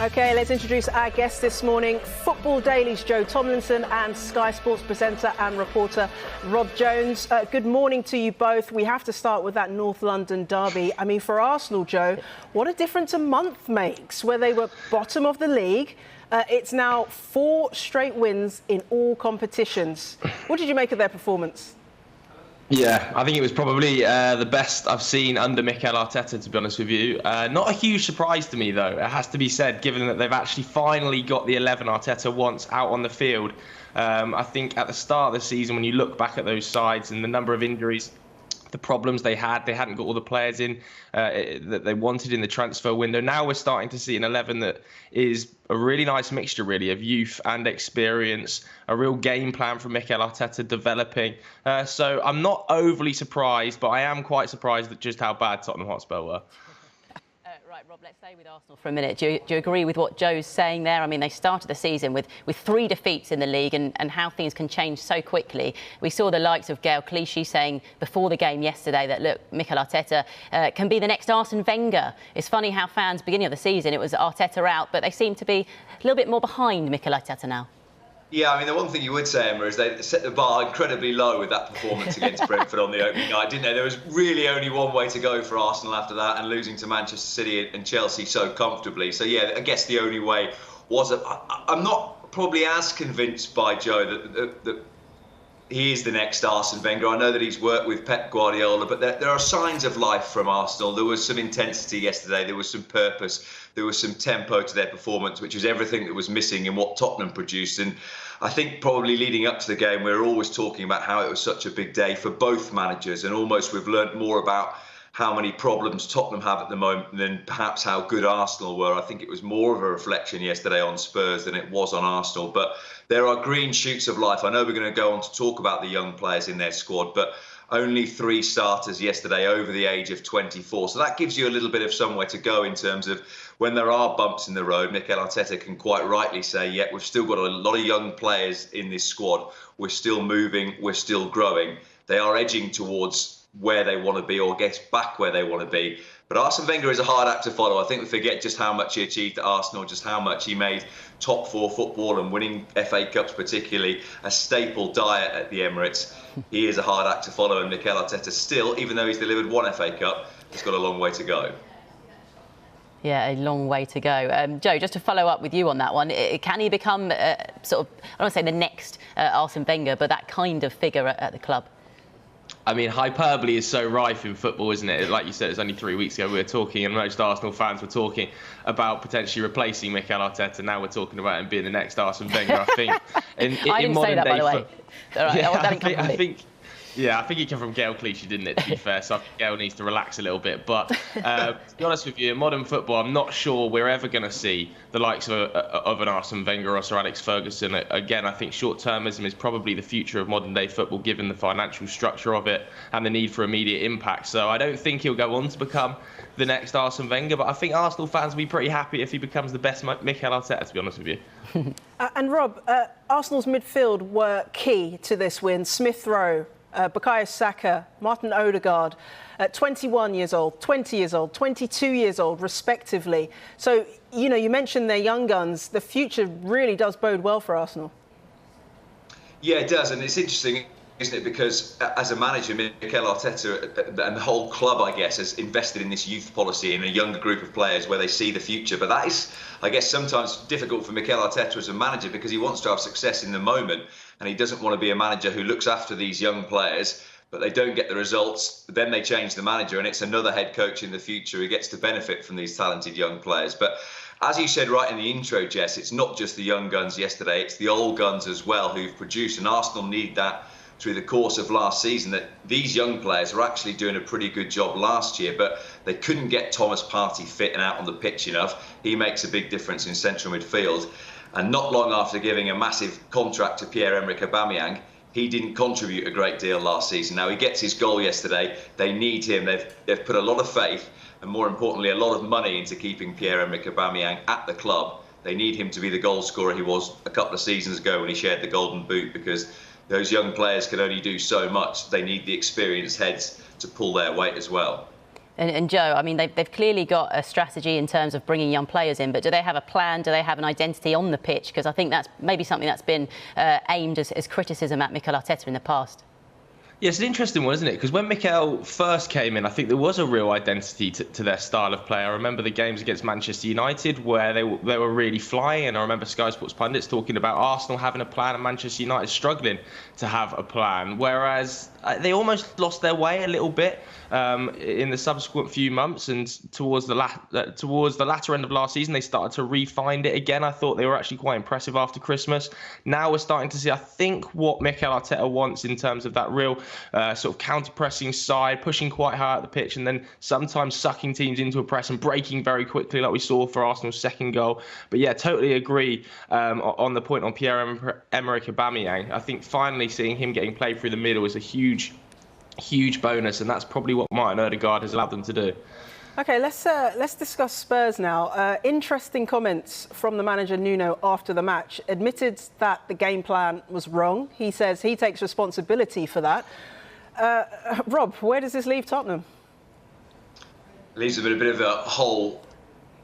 OK, let's introduce our guests this morning. Football Daily's Joe Thomlinson and Sky Sports presenter and reporter Rob Jones. Good morning to you both. We have to start with that North London derby. I mean, for Arsenal, Joe, what a difference a month makes. Where they were bottom of the league, it's now 4 straight wins in all competitions. What did you make of their performance? Yeah, I think it was probably the best I've seen under Mikel Arteta, to be honest with you. Not a huge surprise to me, though, it has to be said, given that they've actually finally got the 11 Arteta wants out on the field. I think at the start of the season, when you look back at those sides and the number of injuries, the problems they hadn't got all the players in that they wanted in the transfer window. Now we're starting to see an 11 that is a really nice mixture, really, of youth and experience, a real game plan from Mikel Arteta developing. So I'm not overly surprised, but I am quite surprised at just how bad Tottenham Hotspur were. Right, Rob, let's stay with Arsenal for a minute. Do you agree with what Joe's saying there? I mean, they started the season with 3 defeats in the league and how things can change so quickly. We saw the likes of Gael Clichy saying before the game yesterday that, look, Mikel Arteta can be the next Arsene Wenger. It's funny how fans, beginning of the season, it was Arteta out, but they seem to be a little bit more behind Mikel Arteta now. Yeah, I mean, the one thing you would say, Emma, is they set the bar incredibly low with that performance against Brentford on the opening night, didn't they? There was really only one way to go for Arsenal after that, and losing to Manchester City and Chelsea so comfortably. So, yeah, I guess the only way was... I'm not probably as convinced by Joe that he is the next Arsene Wenger. I know that he's worked with Pep Guardiola, but there are signs of life from Arsenal. There was some intensity yesterday. There was some purpose. There was some tempo to their performance, which was everything that was missing in what Tottenham produced. And I think probably leading up to the game, we were always talking about how it was such a big day for both managers. And almost we've learnt more about how many problems Tottenham have at the moment than perhaps how good Arsenal were. I think it was more of a reflection yesterday on Spurs than it was on Arsenal. But there are green shoots of life. I know we're going to go on to talk about the young players in their squad, but only 3 starters yesterday over the age of 24. So that gives you a little bit of somewhere to go in terms of when there are bumps in the road. Mikel Arteta can quite rightly say, yeah, we've still got a lot of young players in this squad. We're still moving. We're still growing. They are edging towards where they want to be, or get back where they want to be. But Arsene Wenger is a hard act to follow. I think we forget just how much he achieved at Arsenal, just how much he made top 4 football and winning FA Cups particularly a staple diet at the Emirates. He is a hard act to follow, and Mikel Arteta still, even though he's delivered 1 FA Cup, has got a long way to go. Yeah, a long way to go. Joe, just to follow up with you on that one, can he become sort of, I don't want to say the next Arsene Wenger, but that kind of figure at the club? I mean, hyperbole is so rife in football, isn't it? Like you said, it's only 3 weeks ago we were talking, and most Arsenal fans were talking about potentially replacing Mikel Arteta. Now we're talking about him being the next Arsene Wenger. I think I didn't say that, by the way. I think it came from Gael Clichy, didn't it, to be fair? So I think Gael needs to relax a little bit. But to be honest with you, in modern football, I'm not sure we're ever going to see the likes of an Arsene Wenger or Sir Alex Ferguson. Again, I think short-termism is probably the future of modern-day football, given the financial structure of it and the need for immediate impact. So I don't think he'll go on to become the next Arsene Wenger, but I think Arsenal fans will be pretty happy if he becomes the best Mikel Arteta, to be honest with you. And Rob, Arsenal's midfield were key to this win. Smith Rowe, Bukayo Saka, Martin Odegaard, 21 years old, 20 years old, 22 years old, respectively. So, you know, you mentioned their young guns. The future really does bode well for Arsenal. Yeah, it does. And it's interesting, isn't it? Because as a manager, Mikel Arteta and the whole club, I guess, has invested in this youth policy in a younger group of players where they see the future. But that is, I guess, sometimes difficult for Mikel Arteta as a manager because he wants to have success in the moment. And he doesn't want to be a manager who looks after these young players, but they don't get the results. Then they change the manager, and it's another head coach in the future who gets to benefit from these talented young players. But as you said right in the intro, Jess, it's not just the young guns yesterday, it's the old guns as well who've produced. And Arsenal need that through the course of last season, that these young players are actually doing a pretty good job last year, but they couldn't get Thomas Partey fit and out on the pitch enough. He makes a big difference in central midfield. And not long after giving a massive contract to Pierre-Emerick Aubameyang, he didn't contribute a great deal last season. Now he gets his goal yesterday. They need him. They've put a lot of faith and, more importantly, a lot of money into keeping Pierre-Emerick Aubameyang at the club. They need him to be the goal scorer he was a couple of seasons ago when he shared the golden boot, because those young players can only do so much. They need the experienced heads to pull their weight as well. And Joe, I mean, they've clearly got a strategy in terms of bringing young players in, but do they have a plan? Do they have an identity on the pitch? Because I think that's maybe something that's been aimed as criticism at Mikel Arteta in the past. Yeah, it's an interesting one, isn't it? Because when Mikel first came in, I think there was a real identity to their style of play. I remember the games against Manchester United where they were really flying, and I remember Sky Sports pundits talking about Arsenal having a plan and Manchester United struggling to have a plan. Whereas they almost lost their way a little bit in the subsequent few months, and towards the latter end of last season, they started to refine it again. I thought they were actually quite impressive after Christmas. Now we're starting to see, I think, what Mikel Arteta wants in terms of that real sort of counter-pressing side, pushing quite high at the pitch, and then sometimes sucking teams into a press and breaking very quickly, like we saw for Arsenal's second goal. But yeah, totally agree on the point on Pierre-Emerick Aubameyang. I think finally seeing him getting played through the middle is a huge bonus, and that's probably what Martin Odegaard has allowed them to do. OK, let's discuss Spurs now. Interesting comments from the manager Nuno after the match. Admitted that the game plan was wrong. He says he takes responsibility for that. Rob, where does this leave Tottenham? It leaves them in a bit of a hole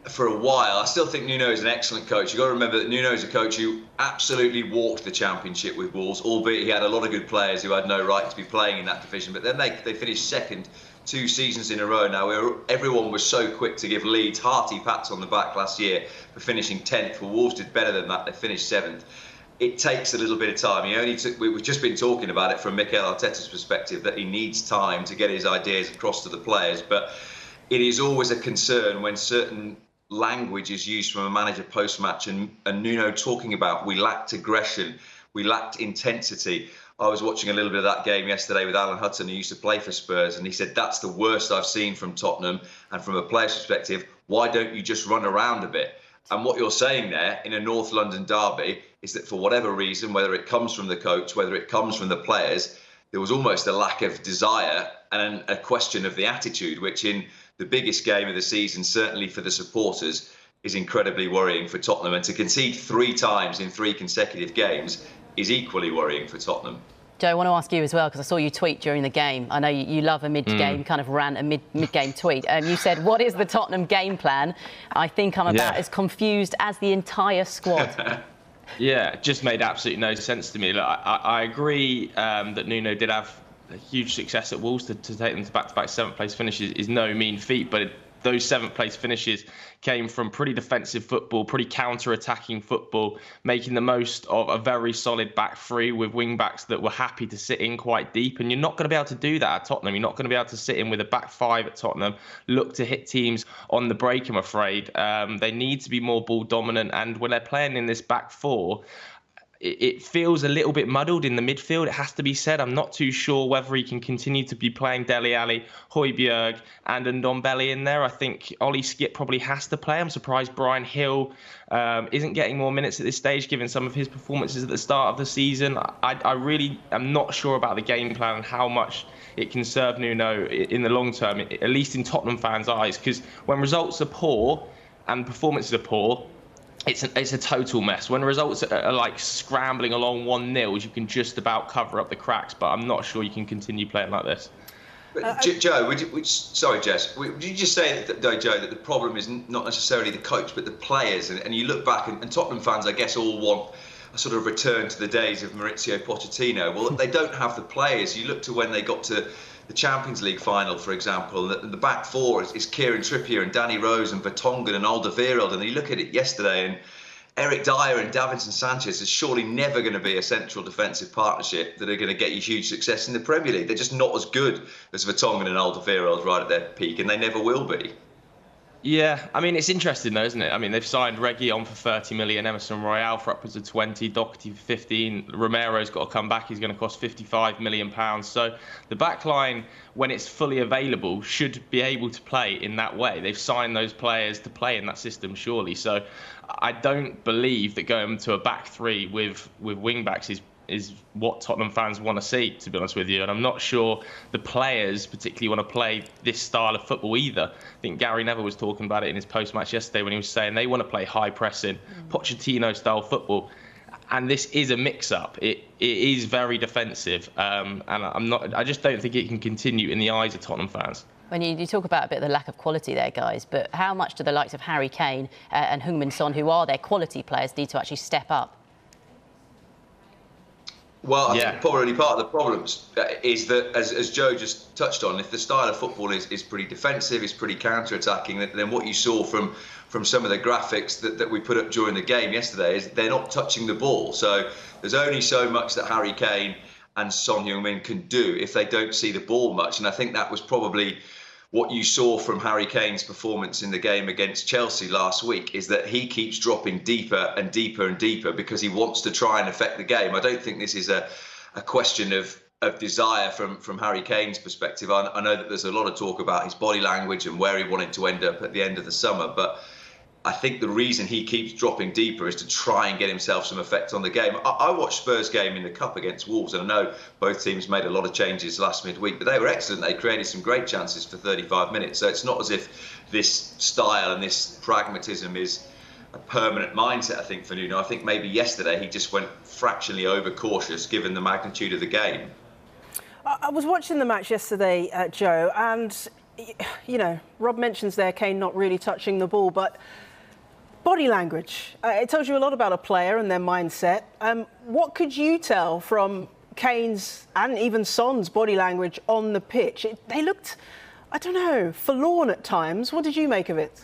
for a while. I still think Nuno is an excellent coach. You've got to remember that Nuno is a coach who absolutely walked the Championship with Wolves, albeit he had a lot of good players who had no right to be playing in that division. But then they finished second 2 seasons in a row now, where everyone was so quick to give Leeds hearty pats on the back last year for finishing 10th. Well, Wolves did better than that. They finished 7th. It takes a little bit of time. We've just been talking about it from Mikel Arteta's perspective, that he needs time to get his ideas across to the players. But it is always a concern when certain language is used from a manager post-match, and Nuno talking about we lacked aggression, we lacked intensity. I was watching a little bit of that game yesterday with Alan Hutton, who used to play for Spurs, and he said, that's the worst I've seen from Tottenham. And from a player's perspective, why don't you just run around a bit? And what you're saying there in a North London derby is that for whatever reason, whether it comes from the coach, whether it comes from the players, there was almost a lack of desire and a question of the attitude, which in the biggest game of the season, certainly for the supporters, is incredibly worrying for Tottenham. And to concede 3 times in 3 consecutive games is equally worrying for Tottenham. Joe, I want to ask you as well, because I saw you tweet during the game. I know you love a mid-game kind of rant, a mid-game tweet. You said, what is the Tottenham game plan? I think I'm about as confused as the entire squad. Yeah, it just made absolutely no sense to me. Look, I agree that Nuno did have a huge success at Wolves. To take them to back-to-back 7th place finishes is no mean feat, but those 7th place finishes came from pretty defensive football, pretty counter-attacking football, making the most of a very solid back 3 with wing-backs that were happy to sit in quite deep. And you're not going to be able to do that at Tottenham. You're not going to be able to sit in with a back 5 at Tottenham, look to hit teams on the break, I'm afraid. They need to be more ball dominant. And when they're playing in this back 4, it feels a little bit muddled in the midfield, it has to be said. I'm not too sure whether he can continue to be playing Dele Alli, Højbjerg and Ndombele in there. I think Ollie Skip probably has to play. I'm surprised Brian Hill isn't getting more minutes at this stage, given some of his performances at the start of the season. I really am not sure about the game plan and how much it can serve Nuno in the long term, at least in Tottenham fans' eyes, because when results are poor and performances are poor, it's a total mess. When results are like scrambling along 1-0, you can just about cover up the cracks, but I'm not sure you can continue playing like this. But Joe, sorry, Jess, would you just say, Joe, that the problem is not necessarily the coach, but the players? And you look back, and Tottenham fans, I guess, all want a sort of return to the days of Maurizio Pochettino. Well, they don't have the players. You look to when they got to the Champions League final, for example, the back 4 is Kieran Trippier and Danny Rose and Vertonghen and Alderweireld. And you look at it yesterday, and Eric Dyer and Davinson Sanchez is surely never going to be a central defensive partnership that are going to get you huge success in the Premier League. They're just not as good as Vertonghen and Alderweireld right at their peak, and they never will be. Yeah, I mean, it's interesting though, isn't it? I mean, they've signed Reguilón for 30 million, Emerson Royale for upwards of 20, Doherty for 15, Romero's got to come back, he's going to cost 55 million pounds. So the back line, when it's fully available, should be able to play in that way. They've signed those players to play in that system, surely. So I don't believe that going to a back 3 with wing backs is what Tottenham fans want to see, to be honest with you. And I'm not sure the players particularly want to play this style of football either. I think Gary Neville was talking about it in his post-match yesterday when he was saying they want to play high-pressing, Pochettino-style football. And this is a mix-up. It is very defensive. And I just don't think it can continue in the eyes of Tottenham fans. When you talk about a bit of the lack of quality there, guys, but how much do the likes of Harry Kane and Heung-min Son, who are their quality players, need to actually step up? Well, I think probably part of the problems is that, as Joe just touched on, if the style of football is pretty defensive, is pretty counter-attacking, then what you saw from some of the graphics that we put up during the game yesterday is they're not touching the ball. So there's only so much that Harry Kane and Son Heung-min can do if they don't see the ball much. And I think that was probably what you saw from Harry Kane's performance in the game against Chelsea last week, is that he keeps dropping deeper and deeper and deeper because he wants to try and affect the game. I don't think this is a question of desire from Harry Kane's perspective. I know that there's a lot of talk about his body language and where he wanted to end up at the end of the summer, but I think the reason he keeps dropping deeper is to try and get himself some effect on the game. I watched Spurs' game in the Cup against Wolves, and I know both teams made a lot of changes last midweek, but they were excellent. They created some great chances for 35 minutes. So it's not as if this style and this pragmatism is a permanent mindset, I think, for Nuno. I think maybe yesterday he just went fractionally overcautious given the magnitude of the game. I was watching the match yesterday, Joe, and, you know, Rob mentions there Kane not really touching the ball, but body language, it tells you a lot about a player and their mindset. What could you tell from Kane's and even Son's body language on the pitch? They looked, I don't know, forlorn at times. What did you make of it?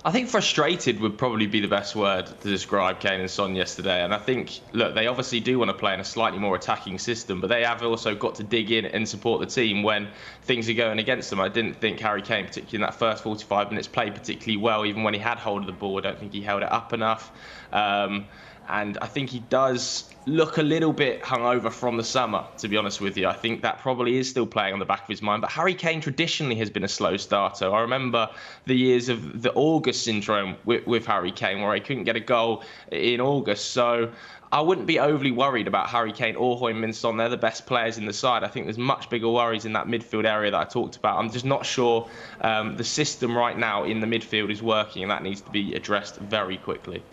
I think frustrated would probably be the best word to describe Kane and Son yesterday. And I think, look, they obviously do want to play in a slightly more attacking system, but they have also got to dig in and support the team when things are going against them. I didn't think Harry Kane, particularly in that first 45 minutes, played particularly well. Even when he had hold of the ball, I don't think he held it up enough. And I think he does look a little bit hungover from the summer, to be honest with you. I think that probably is still playing on the back of his mind. But Harry Kane traditionally has been a slow starter. I remember the years of the August syndrome with Harry Kane, where he couldn't get a goal in August. So I wouldn't be overly worried about Harry Kane or Heung-min Son. They're the best players in the side. I think there's much bigger worries in that midfield area that I talked about. I'm just not sure the system right now in the midfield is working, and that needs to be addressed very quickly.